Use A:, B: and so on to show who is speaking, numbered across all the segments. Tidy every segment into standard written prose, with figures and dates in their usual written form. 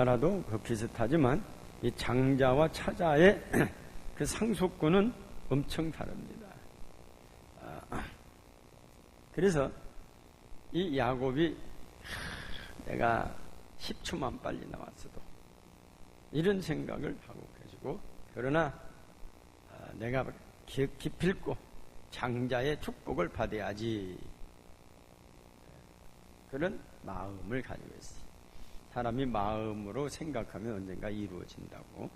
A: 우리나라도 그 비슷하지만 이 장자와 차자의 그 상속권은 엄청 다릅니다. 그래서 이 야곱이 내가 10초만 빨리 나왔어도 이런 생각을 하고 계시고, 그러나 내가 기필코 장자의 축복을 받아야지, 그런 마음을 가지고 있어요. 사람이 마음으로 생각하면 언젠가 이루어진다고.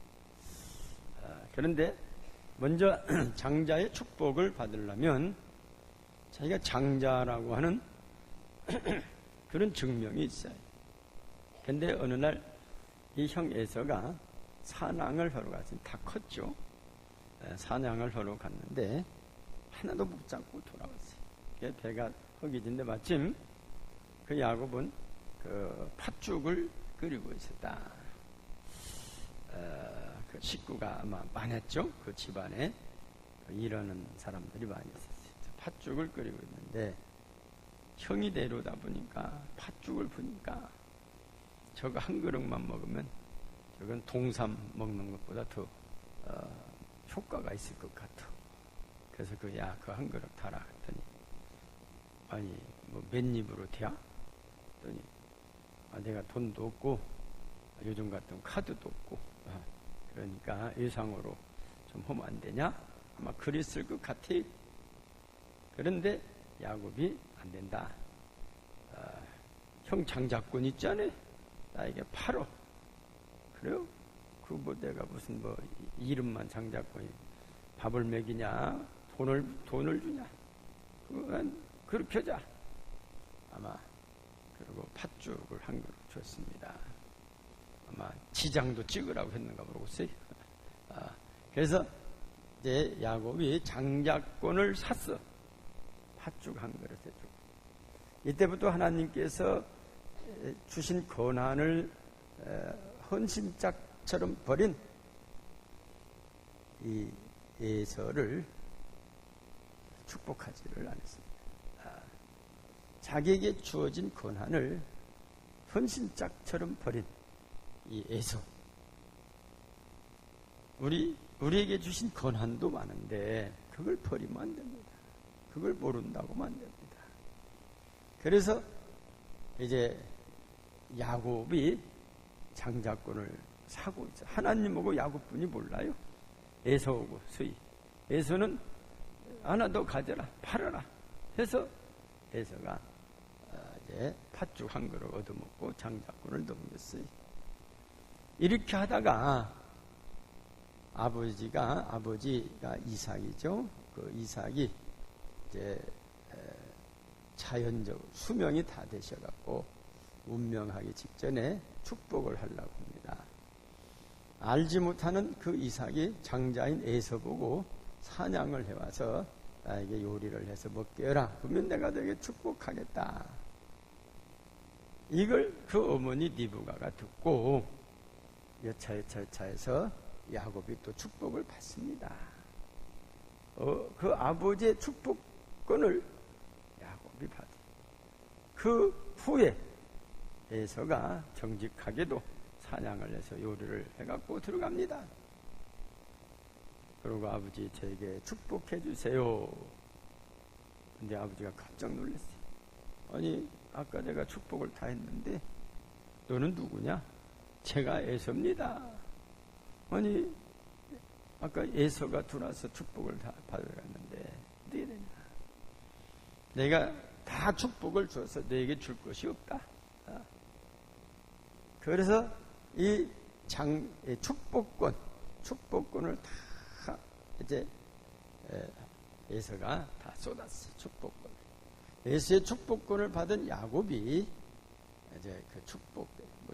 A: 그런데 먼저 장자의 축복을 받으려면 자기가 장자라고 하는 그런 증명이 있어요. 근데 어느 날 이 형 에서가 사냥을 하러 갔어요. 다 컸죠. 사냥을 하러 갔는데 하나도 못 잡고 돌아왔어요. 배가 허기진데 마침 그 야곱은 그 팥죽을 끓이고 있었다. 그 식구가 아마 많았죠. 그 집안에 일하는 사람들이 많이 있었어요. 팥죽을 끓이고 있는데 형이 내려오다 보니까 팥죽을 보니까 저거 한 그릇만 먹으면 저건 동삼 먹는 것보다 더 효과가 있을 것 같아. 그래서 그 한 그릇 타라 했더니, 아니 뭐 몇 입으로 태야? 했더니 내가 돈도 없고 요즘 같은 카드도 없고 그러니까 일상으로 좀 하면 안 되냐? 아마 그랬을 것 같아. 그런데 야곱이 안 된다. 형 장자권 있잖아. 나에게 팔어. 그래요? 그 뭐 내가 무슨 뭐 이름만 장자권이 밥을 먹이냐? 돈을 주냐? 그건 그렇게 하자. 아마 그리고 팥죽을 한 그릇 줬습니다. 아마 지장도 찍으라고 했는가 모르겠어요. 그래서 이제 야곱이 장자권을 샀어. 팥죽 한 그릇 해주고. 이때부터 하나님께서 주신 권한을 헌신짝처럼 버린 이 에서를 축복하지를 않았습니다. 자기에게 주어진 권한을 헌신짝처럼 버린 이 에서. 우리에게 주신 권한도 많은데 그걸 버리면 안 됩니다. 그걸 모른다고만 안 됩니다. 그래서 이제 야곱이 장자권을 사고 있어. 하나님하고 야곱뿐이 몰라요. 에서하고 수이. 에서는 하나 더 가져라, 팔아라 해서 에서가 이제 팥죽 한 그릇 얻어먹고 장자권을 넘겼어요. 이렇게 하다가 아버지가 이삭이죠. 그 이삭이 이제 자연적 수명이 다 되셔갖고 운명하기 직전에 축복을 하려고 합니다. 알지 못하는 그 이삭이 장자인 에서 보고 사냥을 해와서 나에게 요리를 해서 먹게 해라. 그러면 내가 너에게 축복하겠다. 이걸 그 어머니 리브가가 듣고 여차여차해서 야곱이 또 축복을 받습니다. 그 아버지의 축복권을 야곱이 받아. 그 후에 에서가 정직하게도 사냥을 해서 요리를 해갖고 들어갑니다. 그리고 아버지 저에게 축복해 주세요. 근데 아버지가 깜짝 놀랐어요. 아니 아까 내가 축복을 다 했는데 너는 누구냐? 제가 에서입니다. 아니 아까 에서가 들어와서 축복을 다 받아갔는데 어떻게 되냐? 내가 다 축복을 줘서 너에게 줄 것이 없다. 그래서 이 축복권을 다 이제 에서가 다 쏟았어. 축복권. 에서의 축복권을 받은 야곱이 이제 그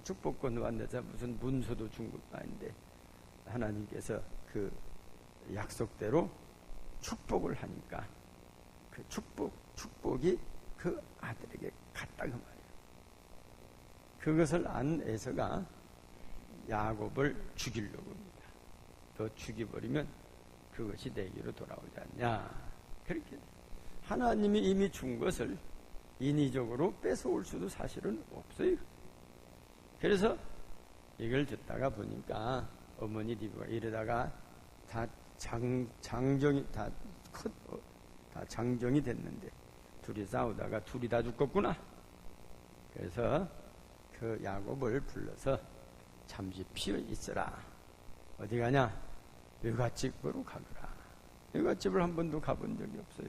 A: 축복권을 받는다 무슨 문서도 준 것도 아닌데 하나님께서 그 약속대로 축복을 하니까 그 축복이 그 아들에게 갔다 그 말이에요. 그것을 안 에서가 야곱을 죽이려고 합니다. 더 죽여버리면 그것이 내게로 돌아오지 않냐. 그렇게 하나님이 이미 준 것을 인위적으로 뺏어올 수도 사실은 없어요. 그래서 이걸 듣다가 보니까 어머니 리브가 이러다가 다 장정이 됐는데 둘이 싸우다가 둘이 다 죽었구나. 그래서 그 야곱을 불러서 잠시 피어 있어라. 어디 가냐? 외갓집으로 가거라. 외갓집을 한 번도 가본 적이 없어요.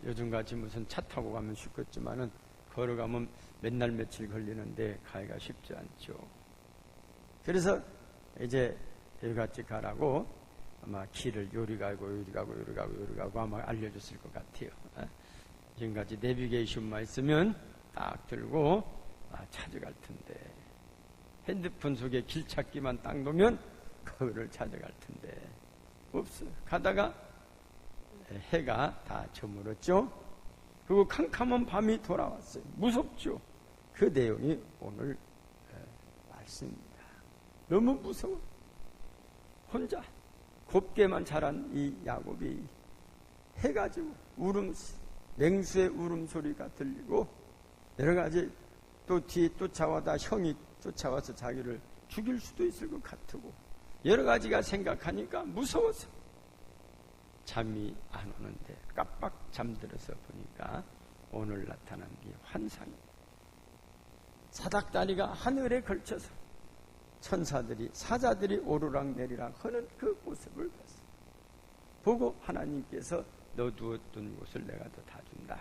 A: 요즘같이 무슨 차 타고 가면 쉽겠지만은 걸어가면 맨날 며칠 걸리는데 가기가 쉽지 않죠. 그래서 이제 외갓집 가라고 아마 길을 요리 가고 아마 알려줬을 것 같아요. 지금까지 내비게이션만 있으면 딱 들고 찾아갈 텐데, 핸드폰 속에 길 찾기만 딱 놓으면 거기를 찾아갈 텐데 없어. 가다가 해가 다 저물었죠. 그리고 캄캄한 밤이 돌아왔어요. 무섭죠. 그 내용이 오늘 말씀입니다. 너무 무서워. 혼자 곱게만 자란 이 야곱이 해가지고 맹수의 울음소리가 들리고 여러 가지 또 뒤에 쫓아와다 형이 쫓아와서 자기를 죽일 수도 있을 것 같고 여러 가지가 생각하니까 무서워서 잠이 안 오는데 깜빡 잠들어서 보니까 오늘 나타난 게 환상입니다. 사닥다리가 하늘에 걸쳐서 천사들이 사자들이 오르락내리락 하는 그 모습을 봤어요. 보고 하나님께서 너 두었던 곳을 내가 더 다 준다.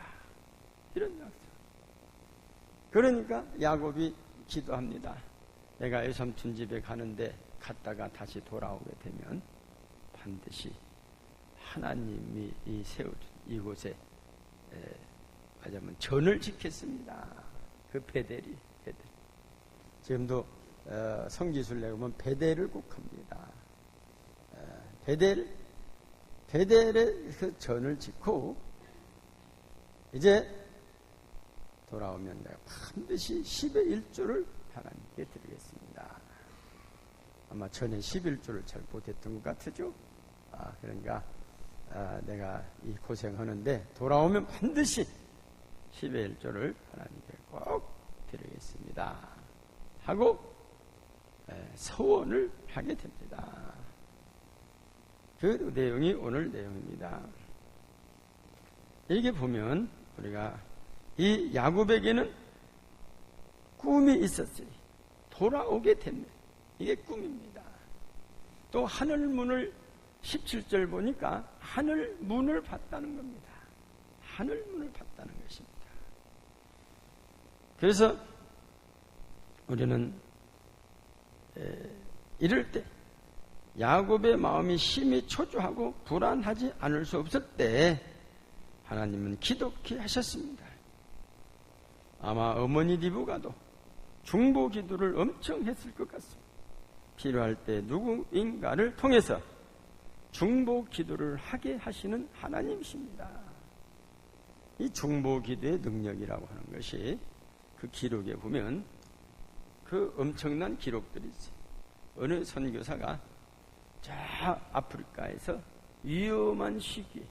A: 이런 약속. 그러니까 야곱이 기도합니다. 내가 외삼촌 집에 가는데 갔다가 다시 돌아오게 되면 반드시 하나님이 세워준 이곳에 하자면 전을 지켰습니다. 그 베델이. 지금도 성지순례 보면 베델을 꼭 합니다. 베델의 그 전을 짓고 이제 돌아오면 내가 반드시 10의 1조를 하나님께 드리겠습니다. 아마 전에 11조를 잘 못했던 것 같으죠? 그러니까 내가 이 고생하는데 돌아오면 반드시 10의 1조를 하나님께 꼭 드리겠습니다 하고 서원을 하게 됩니다. 그 내용이 오늘 내용입니다. 이게 보면 우리가 이 야곱에게는 꿈이 있었어요. 돌아오게 됩니다. 이게 꿈입니다. 또 하늘문을 17절 보니까 하늘문을 봤다는 겁니다. 하늘문을 봤다는 것입니다. 그래서 우리는 이럴 때 야곱의 마음이 심히 초조하고 불안하지 않을 수 없을 때 하나님은 기독케 하셨습니다. 아마 어머니 리브가도 중보 기도를 엄청 했을 것 같습니다. 필요할 때 누구인가를 통해서 중보 기도를 하게 하시는 하나님이십니다. 이 중보 기도의 능력이라고 하는 것이 그 기록에 보면 그 엄청난 기록들이 있어요. 어느 선교사가 저 아프리카에서 위험한 시기에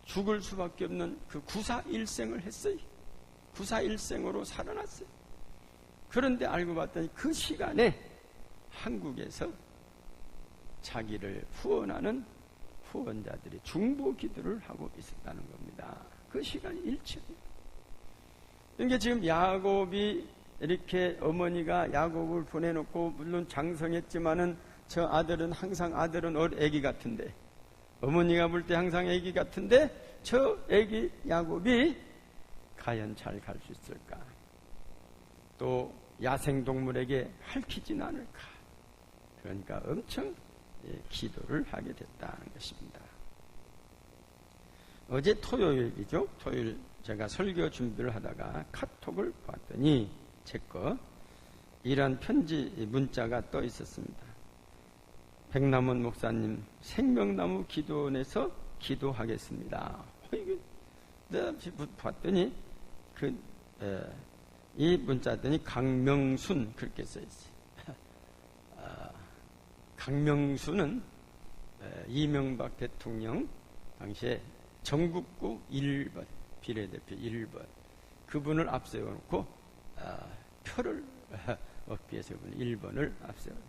A: 죽을 수밖에 없는 그 구사일생을 했어요. 구사일생으로 살아났어요. 그런데 알고 봤더니 그 시간에 한국에서 자기를 후원하는 후원자들이 중보 기도를 하고 있었다는 겁니다. 그 시간이 일치입니다. 그러니까 지금 야곱이 이렇게 어머니가 야곱을 보내놓고 물론 장성했지만은 저 아들은 항상 아들은 애기 같은데 어머니가 볼 때 항상 애기 같은데 저 애기 야곱이 과연 잘 갈 수 있을까? 또 야생동물에게 핥히진 않을까? 그러니까 엄청 기도를 하게 됐다는 것입니다. 어제 토요일이죠. 토요일 제가 설교 준비를 하다가 카톡을 봤더니 제 거 이런 편지 문자가 떠 있었습니다. 백남원 목사님 생명나무 기도원에서 기도하겠습니다. 내가 봤더니 이 문자더니 강명순 그렇게 써 있어요. 강명순은 이명박 대통령 당시에 전국구 1번 비례대표 1번 그분을 앞세워놓고 표를 업비에서 1번을 앞세워요.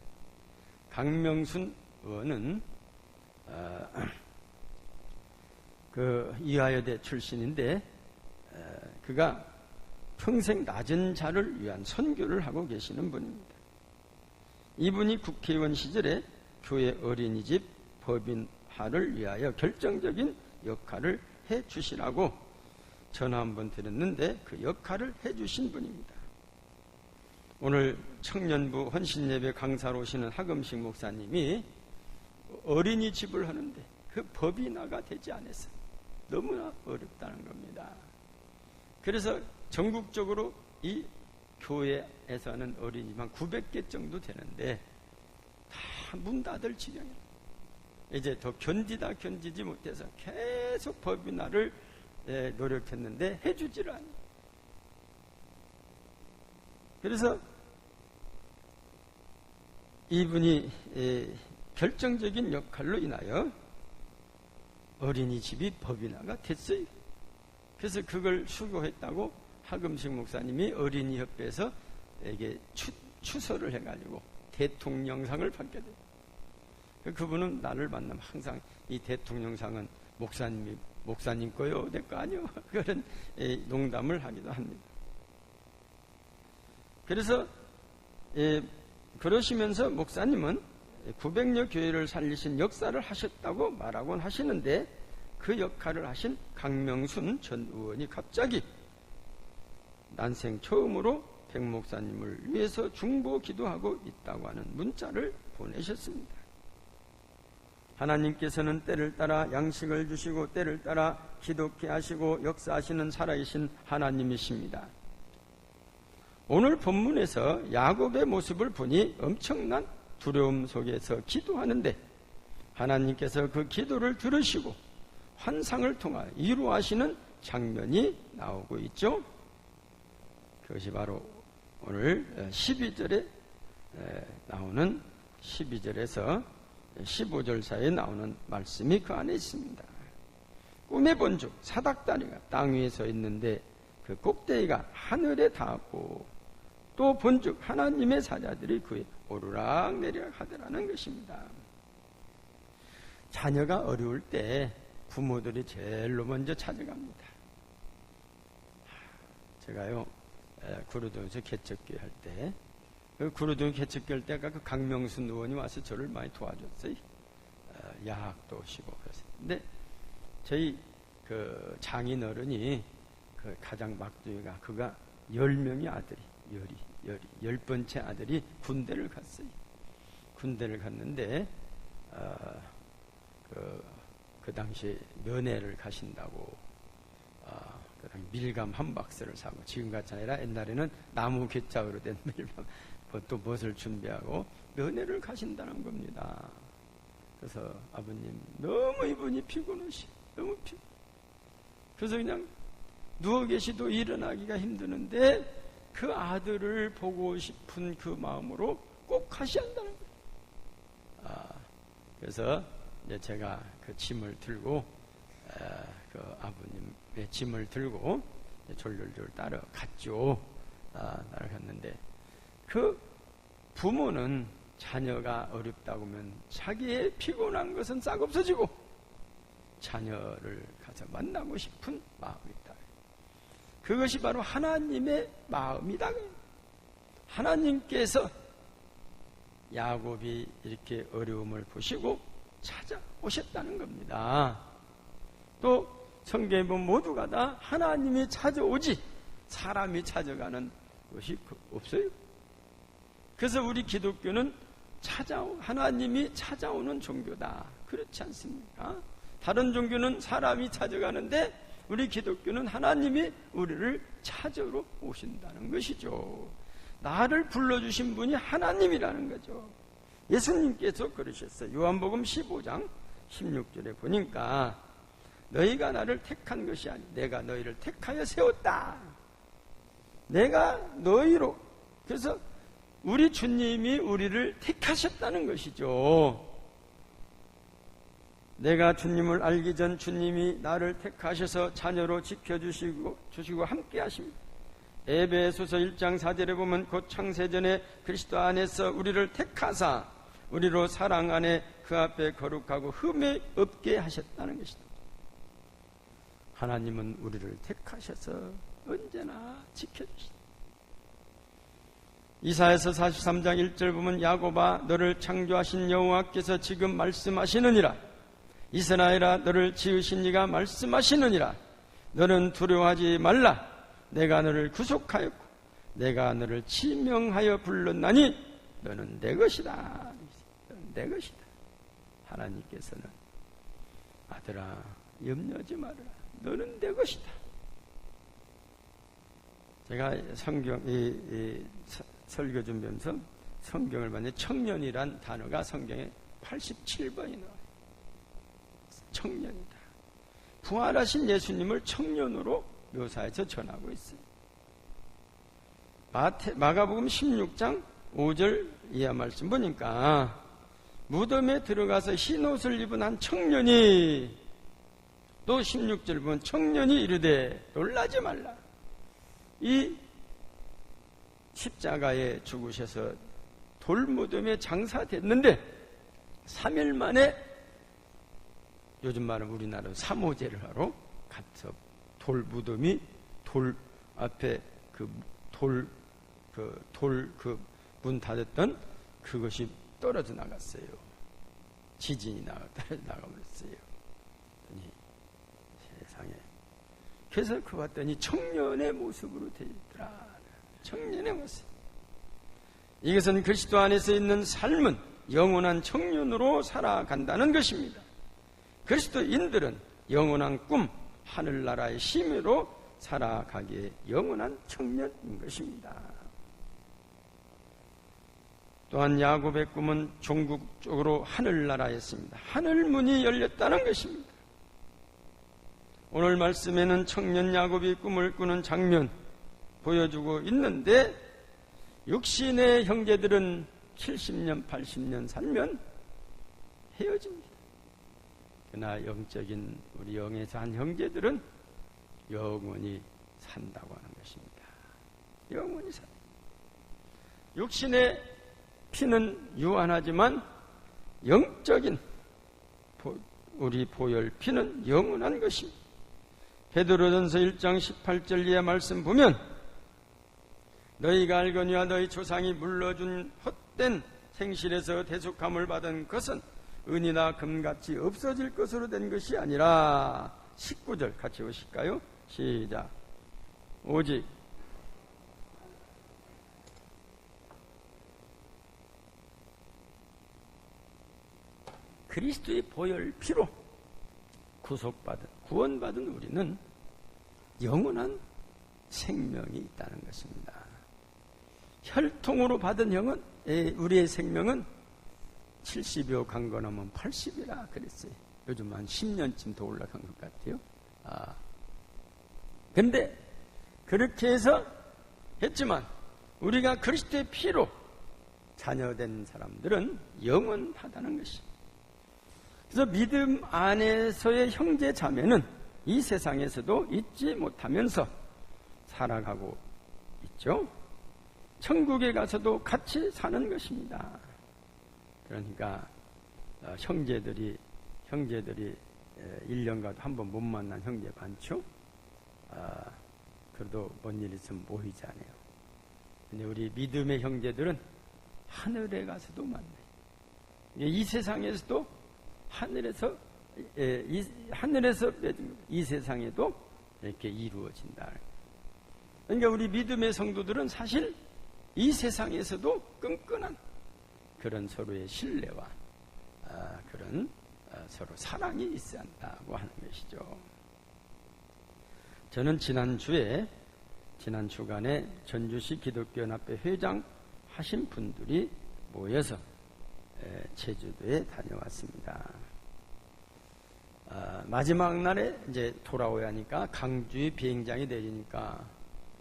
A: 강명순 의원은 그 이화여대 출신인데 그가 평생 낮은 자를 위한 선교를 하고 계시는 분입니다. 이분이 국회의원 시절에 교회 어린이집 법인화를 위하여 결정적인 역할을 해주시라고 전화 한번 드렸는데 그 역할을 해주신 분입니다. 오늘 청년부 헌신예배 강사로 오시는 하금식 목사님이 어린이집을 하는데 그 법인화가 되지 않았어요. 너무나 어렵다는 겁니다. 그래서 전국적으로 이 교회에서는 어린이집 한 900개 정도 되는데 다 문 닫을 지경이에요. 이제 더 견디지 못해서 계속 법인화를 노력했는데 해주지를 않아요. 그래서 이분이 결정적인 역할로 인하여 어린이집이 법인화가 됐어요. 그래서 그걸 수고했다고 하금식 목사님이 어린이협회에서 이게 추서를 해가지고 대통령상을 받게 돼요. 그분은 나를 만나면 항상 이 대통령상은 목사님 거요, 내 거 아니요. 그런 농담을 하기도 합니다. 그래서 그러시면서 목사님은 900여 교회를 살리신 역사를 하셨다고 말하곤 하시는데 그 역할을 하신 강명순 전 의원이 갑자기 난생 처음으로 백 목사님을 위해서 중보 기도하고 있다고 하는 문자를 보내셨습니다. 하나님께서는 때를 따라 양식을 주시고 때를 따라 기독케 하시고 역사하시는 살아계신 하나님이십니다. 오늘 본문에서 야곱의 모습을 보니 엄청난 두려움 속에서 기도하는데 하나님께서 그 기도를 들으시고 환상을 통하여 이루하시는 장면이 나오고 있죠. 그것이 바로 오늘 12절에 나오는 12절에서 15절 사이에 나오는 말씀이 그 안에 있습니다. 꿈에 본즉 사닥다리가 땅 위에 서 있는데 그 꼭대기가 하늘에 닿았고 또 본즉 하나님의 사자들이 그에 오르락 내리락 하더라는 것입니다. 자녀가 어려울 때 부모들이 제일로 먼저 찾아갑니다. 제가요 구로동에서 개척교회 할 때 그 구로동 개척교회 할 때가 그 강명순 의원이 와서 저를 많이 도와줬어요. 야학도 오시고 그래서. 근데 저희 그 장인 어른이 그 가장 막둥이가 그가 10명의 아들이 10번째 아들이 군대를 갔어요. 군대를 갔는데 그 당시에 면회를 가신다고 그 당시 밀감 한 박스를 사고 지금같이 아니라 옛날에는 나무 괴짝으로 된 밀감 또 무엇을 준비하고 면회를 가신다는 겁니다. 그래서 아버님 너무 이분이 피곤하시 너무 피곤. 그래서 그냥 누워 계시도 일어나기가 힘드는데 그 아들을 보고 싶은 그 마음으로 꼭 가셔야 한다는 거예요. 그래서 이제 제가 그 짐을 들고 그 아버님의 짐을 들고 졸졸졸 따라갔죠. 따라갔는데 그 부모는 자녀가 어렵다고 하면 자기의 피곤한 것은 싹 없어지고 자녀를 가서 만나고 싶은 마음이 있다. 그것이 바로 하나님의 마음이다. 하나님께서 야곱이 이렇게 어려움을 보시고 찾아오셨다는 겁니다. 또 성경에 보면 모두가 다 하나님이 찾아오지 사람이 찾아가는 것이 없어요. 그래서 우리 기독교는 하나님이 찾아오는 종교다. 그렇지 않습니까? 다른 종교는 사람이 찾아가는데 우리 기독교는 하나님이 우리를 찾으러 오신다는 것이죠. 나를 불러주신 분이 하나님이라는 거죠. 예수님께서 그러셨어요. 요한복음 15장 16절에 보니까 너희가 나를 택한 것이 아니 내가 너희를 택하여 세웠다. 내가 너희로. 그래서 우리 주님이 우리를 택하셨다는 것이죠. 내가 주님을 알기 전 주님이 나를 택하셔서 자녀로 지켜주시고 함께 하십니다. 에베소서 1장 4절에 보면 곧 창세전에 그리스도 안에서 우리를 택하사 우리로 사랑 안에 그 앞에 거룩하고 흠이 없게 하셨다는 것이다. 하나님은 우리를 택하셔서 언제나 지켜주시다. 이사야서 43장 1절 보면 야곱아 너를 창조하신 여호와께서 지금 말씀하시느니라. 이스라엘아 너를 지으신 이가 말씀하시느니라. 너는 두려워하지 말라. 내가 너를 구속하였고 내가 너를 지명하여 불렀나니 너는 내 것이다. 너는 내 것이다. 하나님께서는 아들아 염려하지 말아라. 너는 내 것이다. 제가 성경 설교 준비하면서 성경을 봤는데 청년이란 단어가 성경에 87번이 나와요. 청년이다. 부활하신 예수님을 청년으로 묘사해서 전하고 있어요. 마가복음 16장 5절 이하 말씀 보니까 무덤에 들어가서 흰 옷을 입은 한 청년이 또 16절 보면 청년이 이르되 놀라지 말라. 이 십자가에 죽으셔서 돌무덤에 장사됐는데 3일 만에 요즘 말은 우리나라 삼오제를 하러 가서 돌무덤이 돌 앞에 문 닫았던 그것이 떨어져 나갔어요. 지진이 떨어져 나가버렸어요. 세상에. 그래서 그 봤더니 청년의 모습으로 되어 있더라. 청년의 모습. 이것은 그리스도 안에서 있는 삶은 영원한 청년으로 살아간다는 것입니다. 그리스도인들은 영원한 꿈, 하늘나라의 힘으로 살아가기에 영원한 청년인 것입니다. 또한 야곱의 꿈은 종국적으로 하늘나라였습니다. 하늘문이 열렸다는 것입니다. 오늘 말씀에는 청년 야곱이 꿈을 꾸는 장면 보여주고 있는데 육신의 형제들은 70년, 80년 살면 헤어집니다. 그러나 영적인 우리 영에서 한 형제들은 영원히 산다고 하는 것입니다. 영원히 산다. 육신의 피는 유한하지만 영적인 우리 보혈 피는 영원한 것입니다. 베드로전서 1장 18절 이하 말씀 보면 너희가 알거니와 너희 조상이 물러준 헛된 생실에서 대속함을 받은 것은 은이나 금같이 없어질 것으로 된 것이 아니라 19절 같이 보실까요? 시작. 오직 그리스도의 보혈 피로 구원받은 우리는 영원한 생명이 있다는 것입니다. 혈통으로 받은 형은 우리의 생명은 70여 강건하면 80이라 그랬어요. 요즘 한 10년쯤 더 올라간 것 같아요. 근데 그렇게 해서 했지만 우리가 그리스도의 피로 자녀된 사람들은 영원하다는 것입니다. 그래서 믿음 안에서의 형제 자매는 이 세상에서도 잊지 못하면서 살아가고 있죠. 천국에 가서도 같이 사는 것입니다. 그러니까 형제들이 1년가도 한 번 못 만난 형제 많죠. 그래도 뭔 일 있으면 모이잖아요. 근데 우리 믿음의 형제들은 하늘에 가서도 만나요. 이 세상에서도 하늘에서 이 세상에도 이렇게 이루어진다. 그러니까 우리 믿음의 성도들은 사실 이 세상에서도 끈끈한 그런 서로의 신뢰와 그런 서로 사랑이 있어야 한다고 하는 것이죠. 저는 지난 주간에 전주시 기독교연합회 회장 하신 분들이 모여서 제주도에 다녀왔습니다. 마지막 날에 이제 돌아오야 하니까 강주의 비행장이 내리니까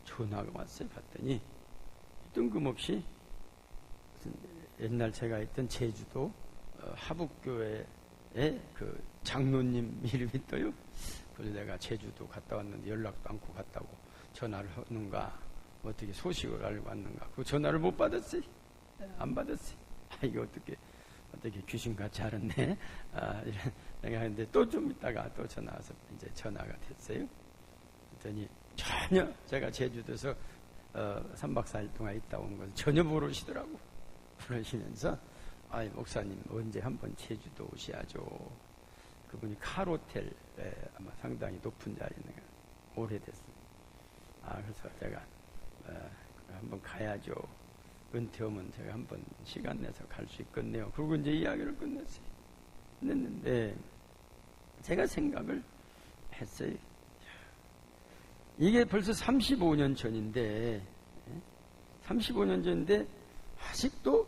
A: 전화가 왔어요. 봤더니 뜬금없이 옛날 제가 있던 제주도 하북교회의 그 장로님 이름이 떠요. 그래서 내가 제주도 갔다 왔는데 연락도 않고 갔다고 전화를 하는가 어떻게 소식을 알고 왔는가. 그 전화를 못 받았어요. 안 받았어요. 이거 어떻게 귀신같이 알았네. 이런 생각했는데 또 좀 있다가 또 전화 와서 이제 전화가 됐어요. 그랬더니 전혀 제가 제주도에서 3박 4일 동안 있다 온 것을 전혀 모르시더라고. 그러시면서 목사님 언제 한번 제주도 오셔야죠. 그분이 칼호텔에 아마 상당히 높은 자리에 있는 거 오래됐어요. 그래서 제가 한번 가야죠. 은퇴하면 제가 한번 시간 내서 갈 수 있겠네요. 그리고 이제 이야기를 끝냈는데 제가 생각을 했어요. 이게 벌써 35년 전인데 35년 전인데 아직도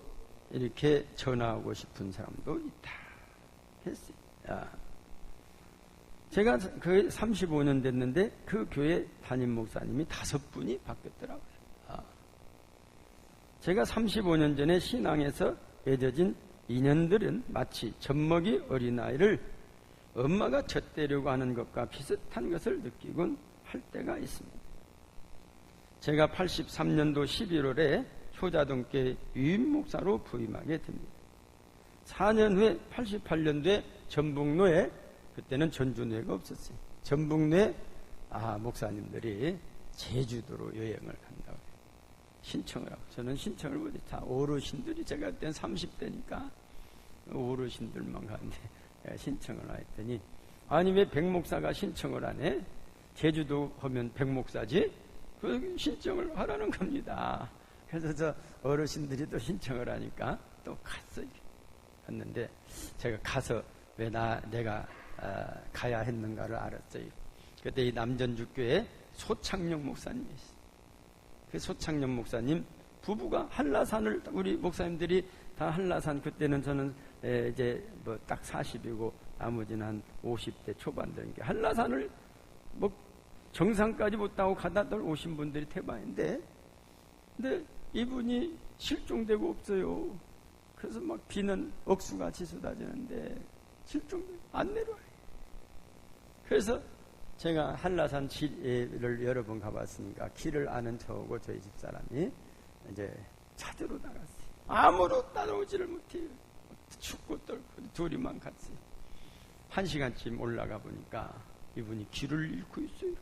A: 이렇게 전화하고 싶은 사람도 있다 했어요. 제가 그 35년 됐는데 그 교회 담임 목사님이 5분이 바뀌었더라고요. 제가 35년 전에 신앙에서 맺어진 인연들은 마치 젖먹이 어린아이를 엄마가 젖대려고 하는 것과 비슷한 것을 느끼곤 할 때가 있습니다. 제가 83년도 11월에 효자동교회 유임 목사로 부임하게 됩니다. 4년 후에 88년도에 전북로에 그때는 전주노회가 없었어요. 전북로에 목사님들이 제주도로 여행을 간다고 신청을 하고 저는 신청을 못해. 다 어르신들이 제가 그때는 30대니까 어르신들만 가는데 신청을 했더니 아니 왜 백목사가 신청을 안 해? 제주도 하면 백목사지? 그 신청을 하라는 겁니다. 그래서 저 어르신들이 또 신청을 하니까 또 갔어요. 갔는데 제가 가서 왜 내가 가야 했는가를 알았어요. 그때 이 남전주교회 소창영 목사님이 있어요. 그 소창영 목사님 부부가 한라산을 우리 목사님들이 다 한라산 그때는 저는 이제 뭐 딱 40이고 나머지는 한 50대 초반들인 게 한라산을 뭐 정상까지 못 타고 가다들 오신 분들이 대반인데 근데 이분이 실종되고 없어요. 그래서 막 비는 억수같이 쏟아지는데 실종되고 안 내려와요. 그래서 제가 한라산 길을 여러 번 가봤으니까 길을 아는 저하고 저희 집사람이 이제 찾으러 나갔어요. 아무로 따라오지를 못해요. 춥고 떨고 둘이만 갔어요. 1시간쯤 올라가 보니까 이분이 길을 잃고 있어요.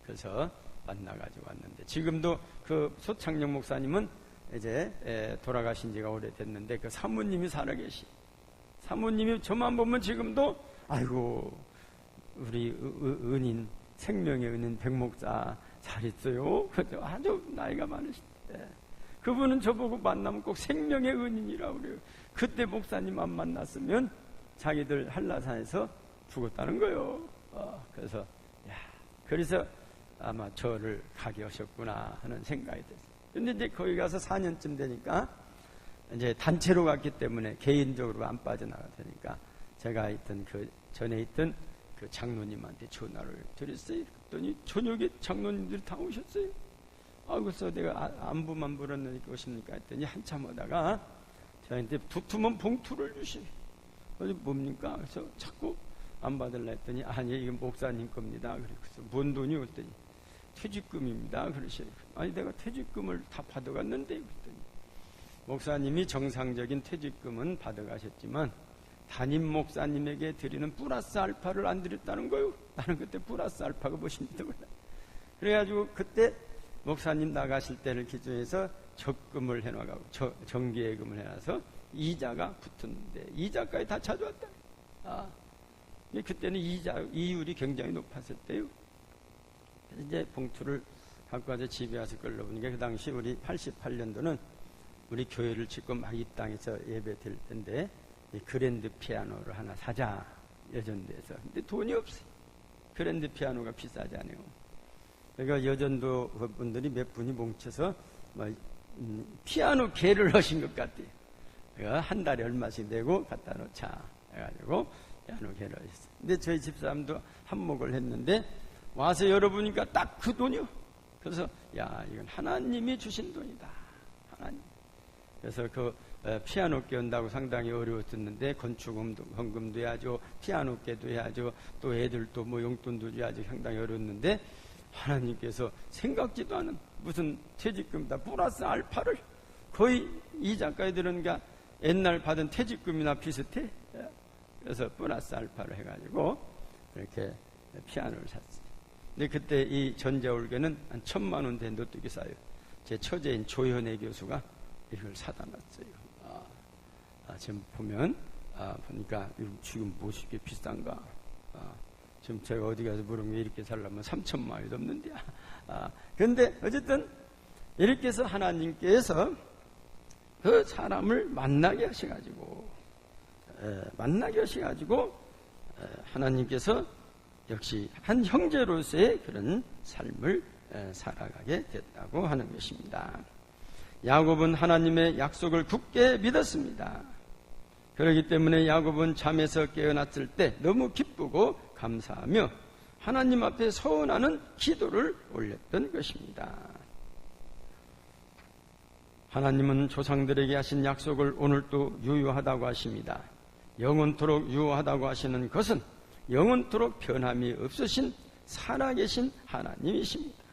A: 그래서 만나가지고 왔는데 지금도 그 소창영 목사님은 이제 돌아가신 지가 오래됐는데 그 사모님이 살아계시. 사모님이 저만 보면 지금도 아이고 우리 은인 생명의 은인 백목사 잘 있어요. 아주 나이가 많으신데 그분은 저보고 만나면 꼭 생명의 은인이라고 그래요. 그때 목사님 안 만났으면 자기들 한라산에서 죽었다는 거예요. 그래서 아마 저를 가게 하셨구나 하는 생각이 됐어요. 근데 이제 거기 가서 4년쯤 되니까 이제 단체로 갔기 때문에 개인적으로 안 빠져나가니까 제가 있던 그 전에 있던 그 장로님한테 전화를 드렸어요. 그랬더니 저녁에 장로님들이 다 오셨어요. 그래서 내가 안부만 물었는데 오십니까 했더니 한참 오다가 저한테 두툼한 봉투를 주시요. 뭡니까? 그래서 자꾸 안 받으려 했더니 아니 이건 목사님 겁니다. 그래서 뭔 돈이 왔더니 퇴직금입니다. 그러셔요. 아니 내가 퇴직금을 다 받아갔는데 그랬더니 목사님이 정상적인 퇴직금은 받아가셨지만 담임 목사님에게 드리는 플러스 알파를 안 드렸다는 거예요. 나는 그때 플러스 알파가 무엇인지도 몰라. 그래가지고 그때 목사님 나가실 때를 기준해서 적금을 해놔가고 정기예금을 해놔서 이자가 붙었는데 이자까지 다 찾아왔다. 그때는 이율이 굉장히 높았을 때요. 그래서 이제 봉투를 갖고 와서 집에 와서 끌러보니까 그 당시 우리 88년도는 우리 교회를 짓고 막 이 땅에서 예배 드릴 때인데 그랜드 피아노를 하나 사자 여전도에서. 근데 돈이 없어요. 그랜드 피아노가 비싸잖아요. 그러니까 여전도 분들이 몇 분이 뭉쳐서 피아노 개를 하신 것 같아요. 그러니까 한 달에 얼마씩 내고 갖다 놓자 해가지고 피아노 개를 하셨어요. 근데 저희 집사람도 한몫을 했는데 와서 열어보니까 딱 그 돈이요. 그래서 이건 하나님이 주신 돈이다. 하나님. 그래서 그 피아노 깨운다고 상당히 어려웠었는데 건축금도 해야죠. 피아노 깨도 해야죠. 또 애들도 뭐 용돈도 줘야죠. 상당히 어려웠는데 하나님께서 생각지도 않은 무슨 퇴직금이다 플러스 알파를 거의 이 작가들은 옛날 받은 퇴직금이나 비슷해. 그래서 플러스 알파를 해가지고 이렇게 피아노를 샀어요. 근데 그때 이 전자올개는 한 1,000만 원 된 노트기 싸요. 제 처제인 조현애 교수가 이걸 사다 놨어요. 지금 보면 보니까 지금 무엇이 이렇게 비싼가. 지금 제가 어디 가서 물으면 이렇게 살려면 3,000만 원이 넘는데. 그런데 어쨌든 이렇게 해서 하나님께서 그 사람을 만나게 하셔가지고 하나님께서 역시 한 형제로서의 그런 삶을 살아가게 됐다고 하는 것입니다. 야곱은 하나님의 약속을 굳게 믿었습니다. 그렇기 때문에 야곱은 잠에서 깨어났을 때 너무 기쁘고 감사하며 하나님 앞에 서원하는 기도를 올렸던 것입니다. 하나님은 조상들에게 하신 약속을 오늘도 유효하다고 하십니다. 영원토록 유효하다고 하시는 것은 영원토록 변함이 없으신 살아계신 하나님이십니다.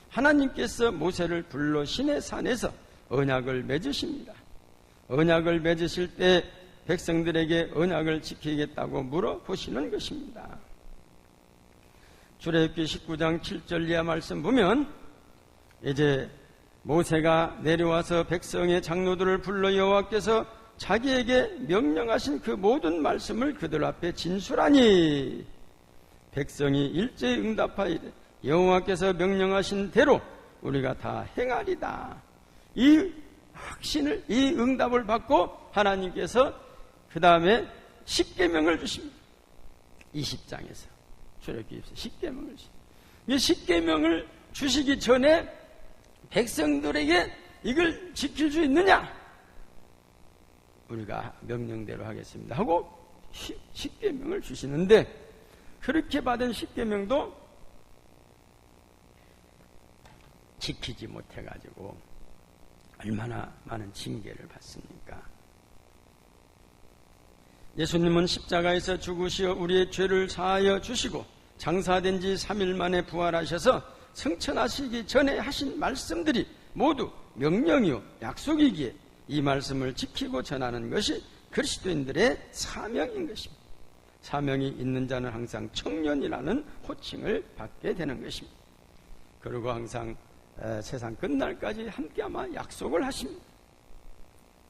A: 하나님께서 모세를 불러 시내 산에서 언약을 맺으십니다. 언약을 맺으실 때 백성들에게 언약을 지키겠다고 물어보시는 것입니다. 출애굽기 19장 7절 이하 말씀 보면 이제 모세가 내려와서 백성의 장로들을 불러 여호와께서 자기에게 명령하신 그 모든 말씀을 그들 앞에 진술하니 백성이 일제히 응답하이되 여호와께서 명령하신 대로 우리가 다 행하리다. 이 확신을, 이 응답을 받고 하나님께서 그 다음에 십계명을 주십니다. 20장에서 출애굽기에서 십계명을 주십니다. 이 십계명을 주시기 전에 백성들에게 이걸 지킬 수 있느냐? 우리가 명령대로 하겠습니다 하고 십계명을 주시는데 그렇게 받은 십계명도 지키지 못해가지고 얼마나 많은 징계를 받습니까? 예수님은 십자가에서 죽으시어 우리의 죄를 사하여 주시고 장사된 지 3일 만에 부활하셔서 승천하시기 전에 하신 말씀들이 모두 명령이요 약속이기에 이 말씀을 지키고 전하는 것이 그리스도인들의 사명인 것입니다. 사명이 있는 자는 항상 청년이라는 호칭을 받게 되는 것입니다. 그리고 항상 세상 끝날까지 함께 아마 약속을 하십니다.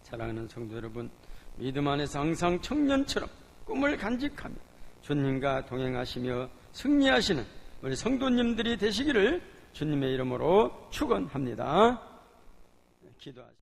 A: 사랑하는 성도 여러분, 믿음 안에서 항상 청년처럼 꿈을 간직하며 주님과 동행하시며 승리하시는 우리 성도님들이 되시기를 주님의 이름으로 축원합니다. 기도하십시오.